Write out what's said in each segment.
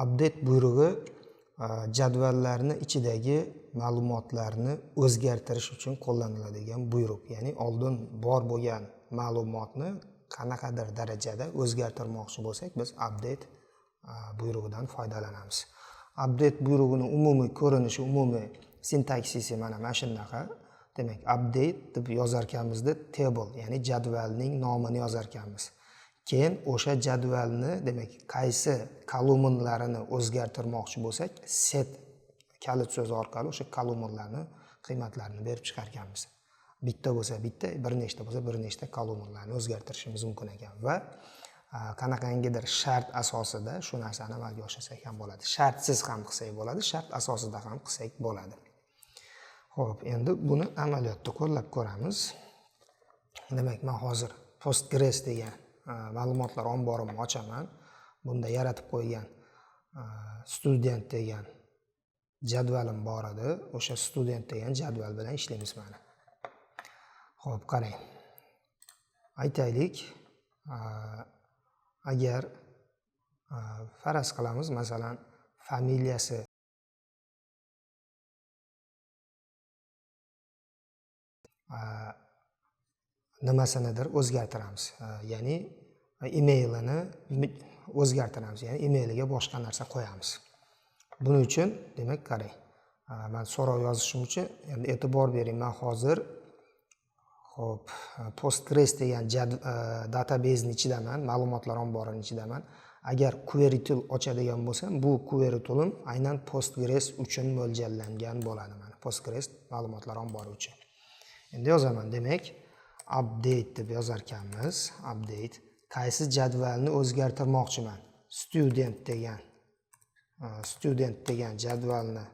update buyrug'i jadvallarni ichidagi ma'lumotlarni o'zgartirish uchun qo'llaniladigan buyruq. Ya'ni oldin bor bo'lgan ma'lumotni qanaqadir darajada o'zgartirmoqchi bo'lsak, biz update buyrug'idan foydalanamiz. Update buyrug'ining umumiy ko'rinishi, umumiy sintaksisi mana shunaqa. Demak, update deb yozar ekanmizda table, ya'ni jadvalning nomini yozar ekanmiz. Keyin o'sha jadvalni, demak, qaysi kolumnlarini o'zgartirmoqchi bo'lsak, set kalit so'zi orqali o'sha kolumnlarni qiymatlarini berib chiqar ekanmiz. Bitta bo'lsa bitta, bir nechta bo'lsa bir nechta kolumnlarni o'zgartirishimiz mumkin ekan va qanaqangidir shart asosida shu narsani amalga oshirsak ham bo'ladi. Shartsiz ham qilsak bo'ladi, shart asosida ham qilsak bo'ladi. Xo'p, endi buni amaliyotda qo'llab ko'ramiz. Demak, men hozir Postgres degan ma'lumotlar omborimni ochaman. Bunda yaratib qo'ygan student degan jadvalim bor edi. O'sha student degan jadval bilan ishlaymiz mana. Xo'p, qarang. Aytaylik, agar faraz qilamiz, masalan, familiyasi nimasinidir o'zgartiramiz. Ya'ni emailini o'zgartiramiz. Ya'ni emailiga boshqa narsa qo'yamiz. Buning uchun, demak, qarang. Men so'rov yozishim uchun endi e'tibor bering. Men hozir xo'p, Postgres degan database-ning ichidaman, ma'lumotlar omborining ichidaman. Agar query tool ochadigan bo'lsam, bu query tool'im aynan Postgres uchun mo'ljallangan bo'ladi mana. Postgres ma'lumotlar ombori uchun. Endi yozaman, demak, update deb yozar ekanmiz. Update. Qaysi jadvalni o'zgartirmoqchiman? Student degan jadvalni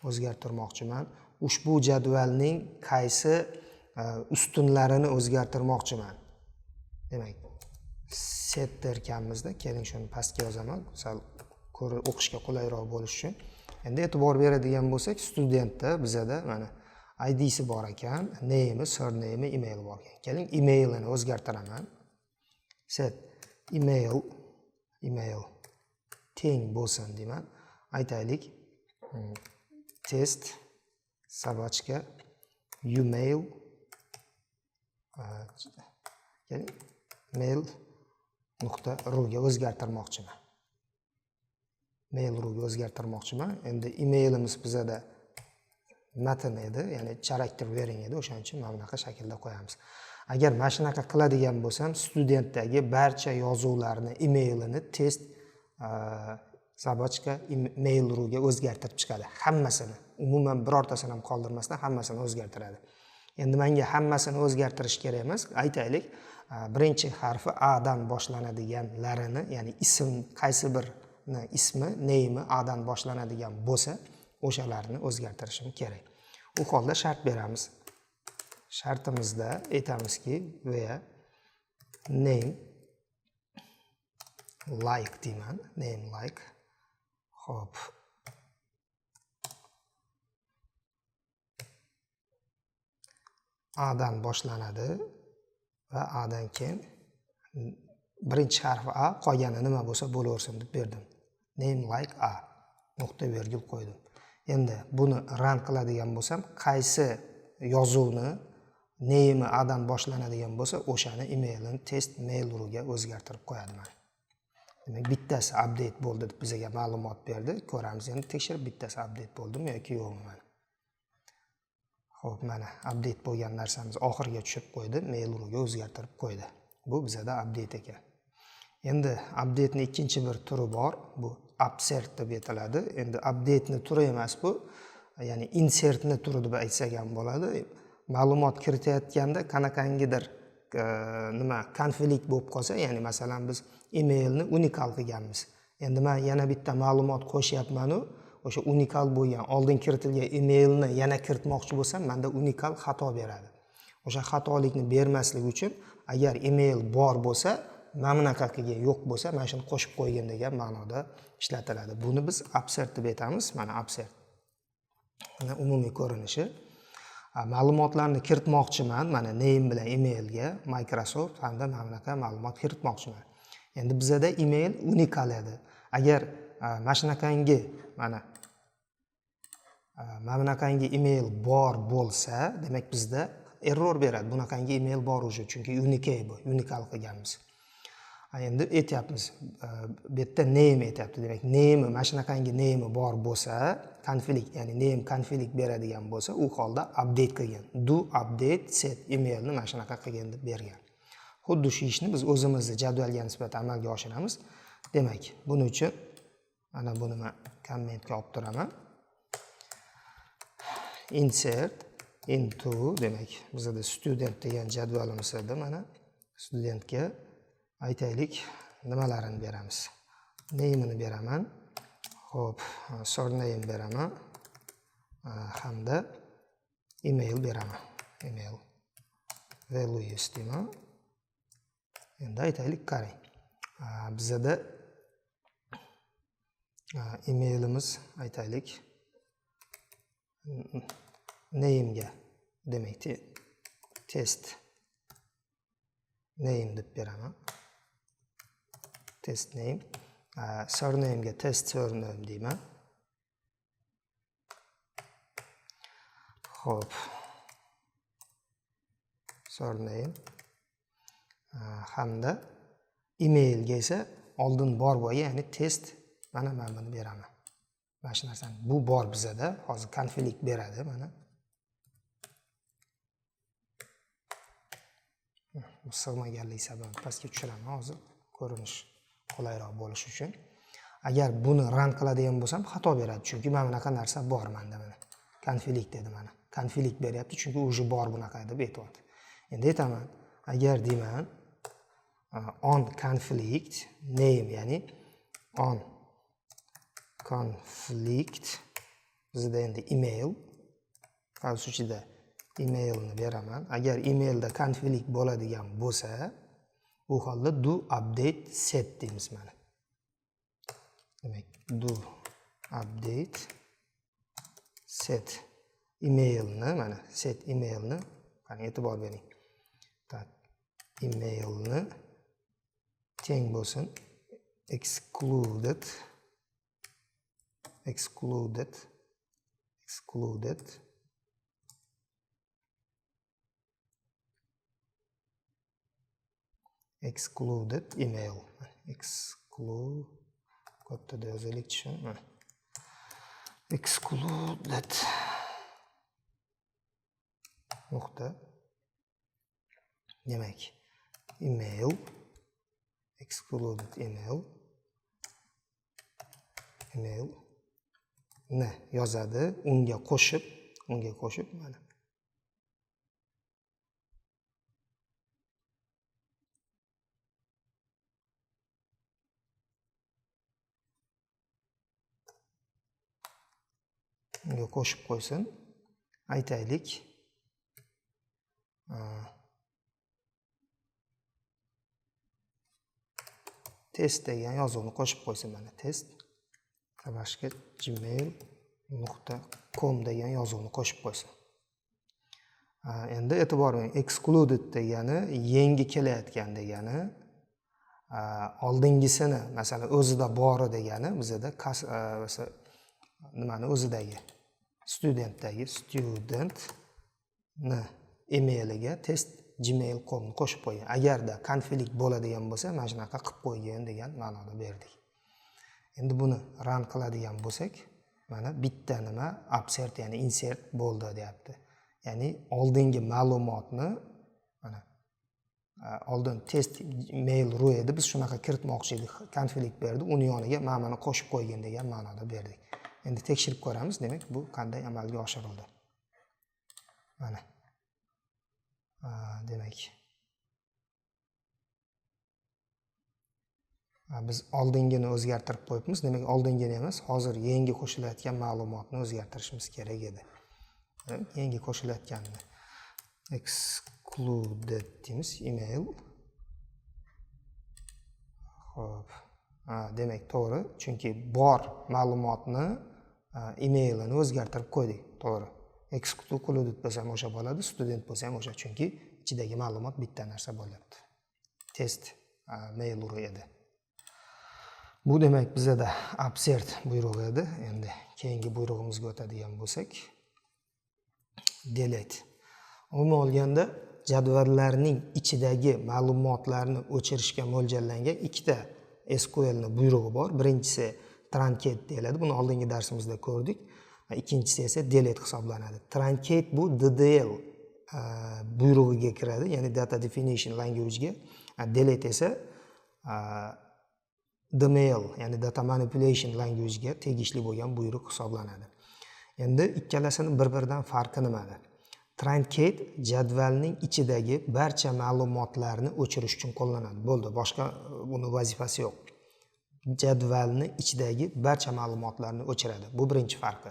o'zgartirmoqchiman. Ushbu jadvalning qaysi ustunlarini o'zgartirmoqchiman? Demak, set derkanmizda, keling shuni pastga yozaman, sal o'qishga qulayroq bo'lishi uchun. Endi e'tibor beradigan bo'lsak, studentda bizada mana ID'si bor ekan, name, surname, email bor ekan. Keling, emailini o'zgartiraman. Set email teng bo'lsin deyman. Aytaylik, test sabachka umail ya'ni mail.ru ga o'zgartirmoqchiman. Mail.ru ga o'zgartirmoqchiman. Endi emailimiz bizada matn edi, ya'ni character varying edi, o'shaning uchun mana bunaqa shaklda qo'yamiz. Agar mana shunaqa qiladigan bo'lsam, studentdagi barcha yozuvlarni, emailini test sabachka mail.ru ga o'zgartirib chiqadi. Hammasini, umuman birortasini ham qoldirmasdan hammasini o'zgartiradi. Endi menga hammasini o'zgartirish kerak emas. Aytaylik, birinchi harfi A dan boshlanadiganlarini, ya'ni ism, qaysi birini ismi, name A dan boshlanadigan bo'lsa, o'shalarni o'zgartirishim kerak. U holda shart beramiz. Shartimizda aytamizki, where name like deyman, name like. Xo'p. A dan boshlanadi va A dan keyin birinchi harfi A, qolgani nima bo'lsa bo'laversin deb berdim. Name like A. Nuqta virgul qo'ydim. Endi buni run qiladigan bo'lsam, qaysi yozuvni name A dan boshlanadigan bo'lsa, o'shani emailini test mail.ru ga o'zgartirib qo'yadi mana. Demak, bittasi update bo'ldi deb bizga ma'lumot berdi. Ko'ramiz, endi tekshirib bittasi update bo'ldimi yoki yo'qmi mana. Xo'p, mana update bo'lgan narsamiz oxirga tushib qo'ydi, mail.ru ga o'zgartirib qo'ydi. Bu bizada update ekan. Endi update ning ikkinchi bir turi bor, bu upsert deb aytiladi. Endi update ning turi emas bu, ya'ni insert ning turi deb aytsak ham bo'ladi. Ma'lumot kiritayotganda qanaqangidir konflikt bo'lib qolsa, ya'ni masalan biz emailni unikal qilganmiz. Endi men yana bitta ma'lumot qo'shyapman-u, o'sha unikal bo'lgan, oldin kiritilgan emailni yana kiritmoqchi bo'lsam, menda unikal xato beradi. O'sha xatolikni bermaslik uchun agar email bor bo'lsa, mana bunaqa qilgan yo'q bo'lsa, mana shuni qo'shib qo'ygin degan ma'noda ishlatiladi. Buni biz upsert deb aytamiz. Mana upsert. Mana umumiy ko'rinishi. Ma'lumotlarni kiritmoqchiman, mana name bilan emailga Microsoft hamda mana bunaqa ma'lumot kiritmoqchiman. Endi bizada email unikal edi. Agar mana shunaqangi mana bunaqangi email bor bo'lsa, demak bizda error beradi. Bunaqangi email bor уже, chunki unique bu, unikal qilganmiz. Endi aytyapmiz, bu yerda name aytyapti. Demak, name mana shunaqangi name bor bo'lsa, conflict, ya'ni name conflict beradigan bo'lsa, u holda update qilgan. Do update set emailni mana shunaqa qilgan deb bergan. Xuddi shu ishni biz o'zimizni jadvalga nisbatan amalga oshiramiz. Demak, buning uchun mana buni men kommentga olib turaman. Insert into, demak, bizda student degan jadvalimizda mana studentga aytaylik nimalarini beramiz. Name'ini beraman. Xo'p, surname beraman. Hamda email beraman. Email values deyman. Endi aytaylik, qarang. Bizda emailimiz aytaylik name ga, demak, test name deb beraman. Test name. Surname ga test surname deyman. Xo'p. Surname. Hamda email ga esa oldin bor bo'lgan, ya'ni test, mana men buni beraman. Mana shu narsani, bu bor bizada, hozir conflict beradi mana. Bu sig'maganlik sabab pastga tushiraman hozir, ko'rinish qulayroq bo'lishi uchun. Agar buni run qiladigan bo'lsam, xato beradi, chunki mana bunaqa narsa bor menda mana. Conflict dedi mana. Conflict beryapti, chunki уже bor bunaqa deb aytibdi. Endi aytaman, agar deyman on conflict name, ya'ni on conflict, bizda endi email qavsuvchida emailni beraman. Agar emailda conflict bo'ladigan bo'lsa, bu holda do update set deymiz mana. Demak, do update set emailni, mana set emailni, qani e'tibor bering. Tak, emailni teng bo'lsin excluded email. Kattada yozaylik uchun. Excluded nuqta. Demak, email excluded email ni yozadi, unga qo'shib mana. Unga qo'shib qo'ysin. Aytaylik, test degan yozuvni qo'shib qo'ysin mana, test tabashga gmail.com degan yozuvni qo'shib qo'ysin. Endi e'tibor bering, excluded degani yangi kelayotgan degani, oldingisini, masalan, o'zida bori degani, bizda nimani o'zidagi studentni emailiga test gmail.com ni qo'shib qo'ygan. Agarda conflict bo'ladigan bo'lsa, mana shunaqa qilib qo'ygan degan ma'noda berdik. Endi buni run qiladigan bo'lsak, mana bitta nima upsert, ya'ni insert bo'ldi deyapti. Ya'ni oldingi ma'lumotni, mana oldin test mail ru edi, biz shunaqa kiritmoqchi edik, conflict berdi, uni yoniga mana qo'shib qo'ygan degan ma'noda berdik. Endi tekshirib ko'ramiz, demak, bu qanday amalga oshirildi. Mana. Demak, biz oldingini o'zgartirib qo'yibmiz. Demak, oldingini emas, hozir yangi qo'shilayotgan ma'lumotni o'zgartirishimiz kerak edi. Yangi qo'shilayotganini excluded deymiz, email. Xo'p. Demak, to'g'ri, chunki bor ma'lumotni emailini o'zgartirib qo'ydik, to'g'ri. Excluded bo'lsa ham o'sha bo'ladi, student bo'lsa ham o'sha, chunki ichidagi ma'lumot bitta narsa bo'lyapti. Test mail edi. Bu demak bizda absert buyrug'i edi. Endi keyingi buyrug'imizga o'tadigan bo'lsak, delete. Umuman olganda jadvallarning ichidagi ma'lumotlarni o'chirishga mo'ljallangan ikkita SQL ning buyrug'i bor. Birinchisi truncate deyiladi. Buni oldingi darsimizda ko'rdik. Ikkinchisi esa delete hisoblanadi. Truncate bu DDL buyrug'iga kiradi, ya'ni data definition language ga. Delete esa DML, ya'ni data manipulation language ga tegishli bo'lgan buyruq hisoblanadi. Endi ikkalasini bir-biridan farqi nimada? Truncate jadvalning ichidagi barcha ma'lumotlarni o'chirish uchun qo'llanadi. Bo'ldi, boshqa uni vazifasi yo'q. Jadvalni ichidagi barcha ma'lumotlarni o'chiradi. Bu birinchi farqi.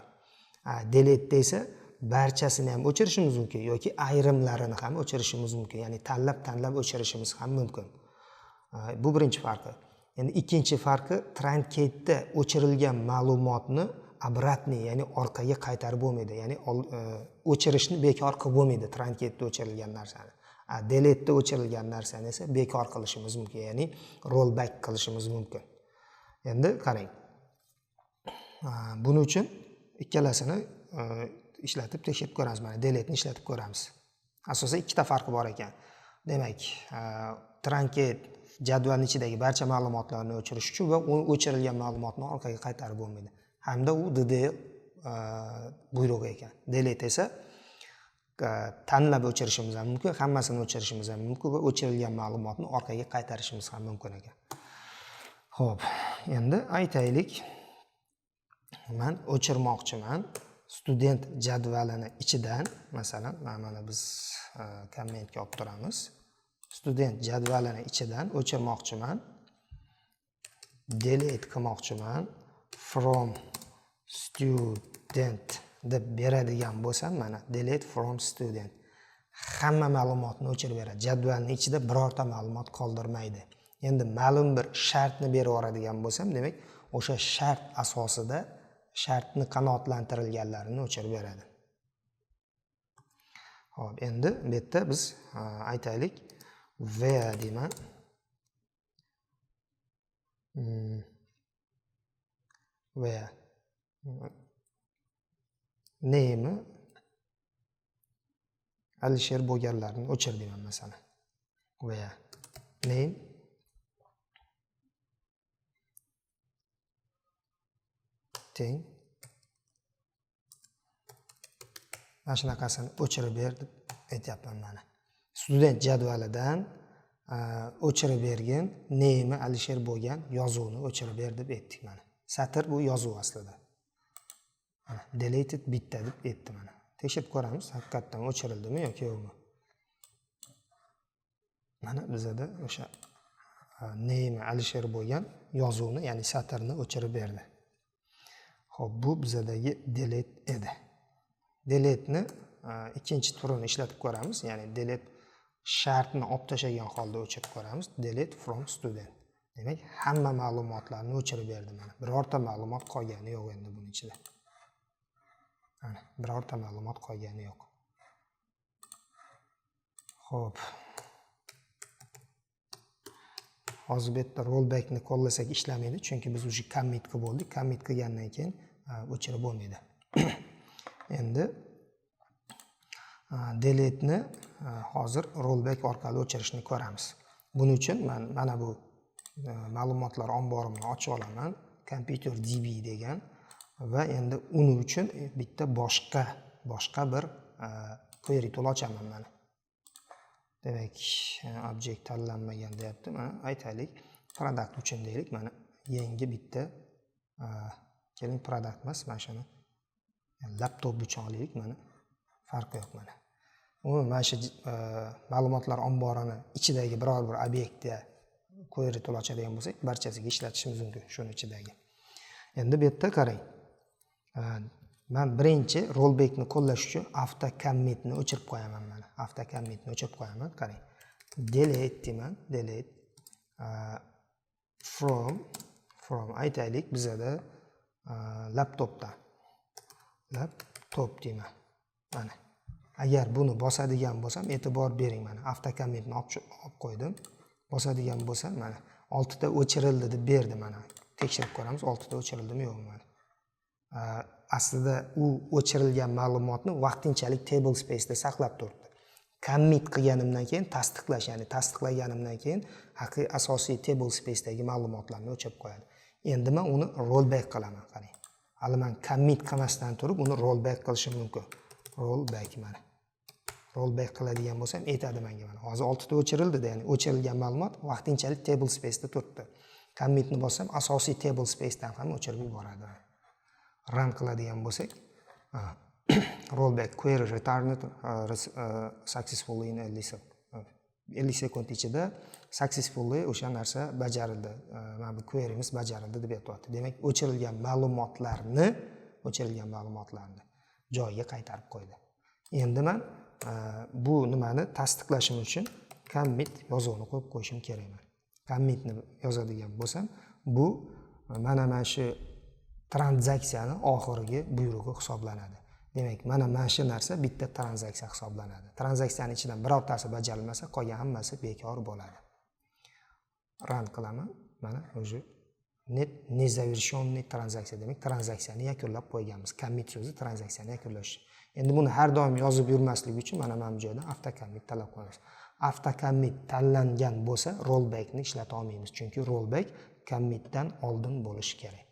Delete esa barchasini ham o'chirishimiz mumkin yoki ayrimlarini ham o'chirishimiz mumkin. Ya'ni tanlab o'chirishimiz ham mumkin. Bu birinchi farqi. Endi ikkinchi farqi, truncate'da o'chirilgan ma'lumotni obratniy, ya'ni orqaga qaytarib bo'lmaydi. Ya'ni o'chirishni bekor qilib bo'lmaydi truncate'da o'chirilgan narsani. Delete'da o'chirilgan narsani esa bekor qilishimiz mumkin, ya'ni rollback qilishimiz mumkin. Endi qarang. Buning uchun ikkalasini ishlatib tekshirib ko'ramiz. Mana delete'ni ishlatib ko'ramiz. Asosan ikkita farqi bor ekan. Demak, truncate jadvalning ichidagi barcha ma'lumotlarni o'chirish uchun va o'chirilgan ma'lumotni orqaga qaytarib bo'lmaydi. Hamda u DDL buyrug'i ekan. Delete esa tanlab o'chirishimiz ham mumkin, hammasini o'chirishimiz ham mumkin va o'chirilgan ma'lumotni orqaga qaytarishimiz ham mumkin ekan. Xo'p, endi aytaylik, men o'chirmoqchiman student jadvalini ichidan, masalan, mana biz kommentga olib turamiz. Student jadvalini ichidan o'chirmoqchiman. Delete qilmoqchiman from student deb beradigan bo'lsam, mana delete from student. Hamma ma'lumotni o'chirib beradi. Jadvalning ichida birorta ma'lumot qoldirmaydi. Endi ma'lum bir shartni berib yuboradigan bo'lsam, demak, o'sha shart asosida shartni qanoatlantirilganlarini o'chirib beradi. Xo'p, endi bu yerda biz aytaylik, where deyman. Where name Alisher bo'lganlarni o'chir deyman masalan. Where name teng mana shunaqasini o'chirib ber deb aytyapman mana. Student jadvalidan o'chirib bergan name Alisher bo'lgan yozuvni o'chirib ber deb aytdik mana. Satr bu yozuv aslida. Deleted bitta deb aytdi mana. Tekshirib ko'ramiz, haqiqatdan o'chirildimi yoki yo'qmi. Mana bizda o'sha name Alisher bo'lgan yozuvni, ya'ni satrni o'chirib berdi. Xo'p, bu bizdagi delete edi. Delete'ni ikkinchi turini ishlatib ko'ramiz, ya'ni delete shartni olib tashlagan holda o'chirib ko'ramiz. Delete from student. Demak, hamma ma'lumotlarni o'chirib berdi mana. Birorta ma'lumot qolgani yo'q endi buning ichida. Mana, birorta ma'lumot qolgani yo'q. Xo'p. Hozir bu yerda rollbackni qo'llasak ishlamaydi, chunki biz уже commit qilib bo'ldik. Commit qilgandan keyin o'chirib bo'lmaydi. Endi delete'ni hozir rollback orqali o'chirishni ko'ramiz. Buning uchun men mana bu ma'lumotlar omborimni ochib olaman, computer DB degan, va endi uning uchun bitta boshqa bir query tool ochaman mana. Demak, object tanlanmagan deyapti. Mana aytaylik, product uchun deylik, mana yangi bitta keling product emas, mana shuni laptop uchun olaylik, mana farqi yo'q mana. Mana shu ma'lumotlar omborini ichidagi biror bir obyektga query tool ochadigan bo'lsak, barchasiga ishlatishimiz mumkin shuni ichidagi. Endi bu yerda qarang. Men birinchi rollbackni qo'llash uchun auto commitni o'chirib qo'yaman mana. Auto commitni o'chirib qo'yaman, qarang. Delete deyman, delete from aytaylik bizda laptopdan. Laptop deyman. Mana. Agar buni bosadigan bo'lsam, e'tibor bering mana. Auto commitni olib qo'ydim. Bosadigan bo'lsam, mana 6 ta o'chirildi deb berdi mana. tekshirib ko'ramiz, 6 ta o'chirildimi yo'qmi mana. Aslida u o'chirilgan ma'lumotni vaqtinchalik table space'da saqlab turibdi. Commit qilganimdan keyin tasdiqlash, ya'ni tasdiqlaganimdan keyin asosiy table space'dagi ma'lumotlarni o'chirib qo'yadi. Endi men uni rollback qilaman, qarang. Hali men commit qilmasdan turib uni rollback qilishim mumkin. Rollback mana. Rollback qiladigan bo'lsam aytadi menga mana. Hozir 6 ta o'chirildi, ya'ni o'chirilgan ma'lumot vaqtinchalik table space'da turibdi. Commitni bossam asosiy table space'dan ham o'chirib yuboradi. Run qiladigan bo'lsak, rollback query returned successfully in 50 sekund ichida successfully o'sha narsa bajarildi. Mana bu queryimiz bajarildi deb aytibdi. Demak, o'chirilgan ma'lumotlarni joyiga qaytarib qo'ydi. Endi men bu nimani tasdiqlashim uchun commit yozuvini qo'yib qo'yishim kerak. Commitni yozadigan bo'lsam, bu mana shu tranzaksiyani oxirgi buyrug'i hisoblanadi. Demak, mana shu narsa bitta tranzaksiya hisoblanadi. Tranzaksiyaning ichidan birortasi bajarilmasa, qolgan hammasi bekor bo'ladi. Run qilaman. Mana o'sha nezavershonniy tranzaksiya, demak, tranzaksiyani yakunlab qo'yganmiz. Commit so'zi tranzaksiyani yakunlash. Endi buni har doim yozib yurmaslik uchun mana bu joydan avtocommit talab qilamiz. Avtocommit tanlangan bo'lsa, rollbackni ishlata olmaymiz, chunki rollback commitdan oldin bo'lishi kerak.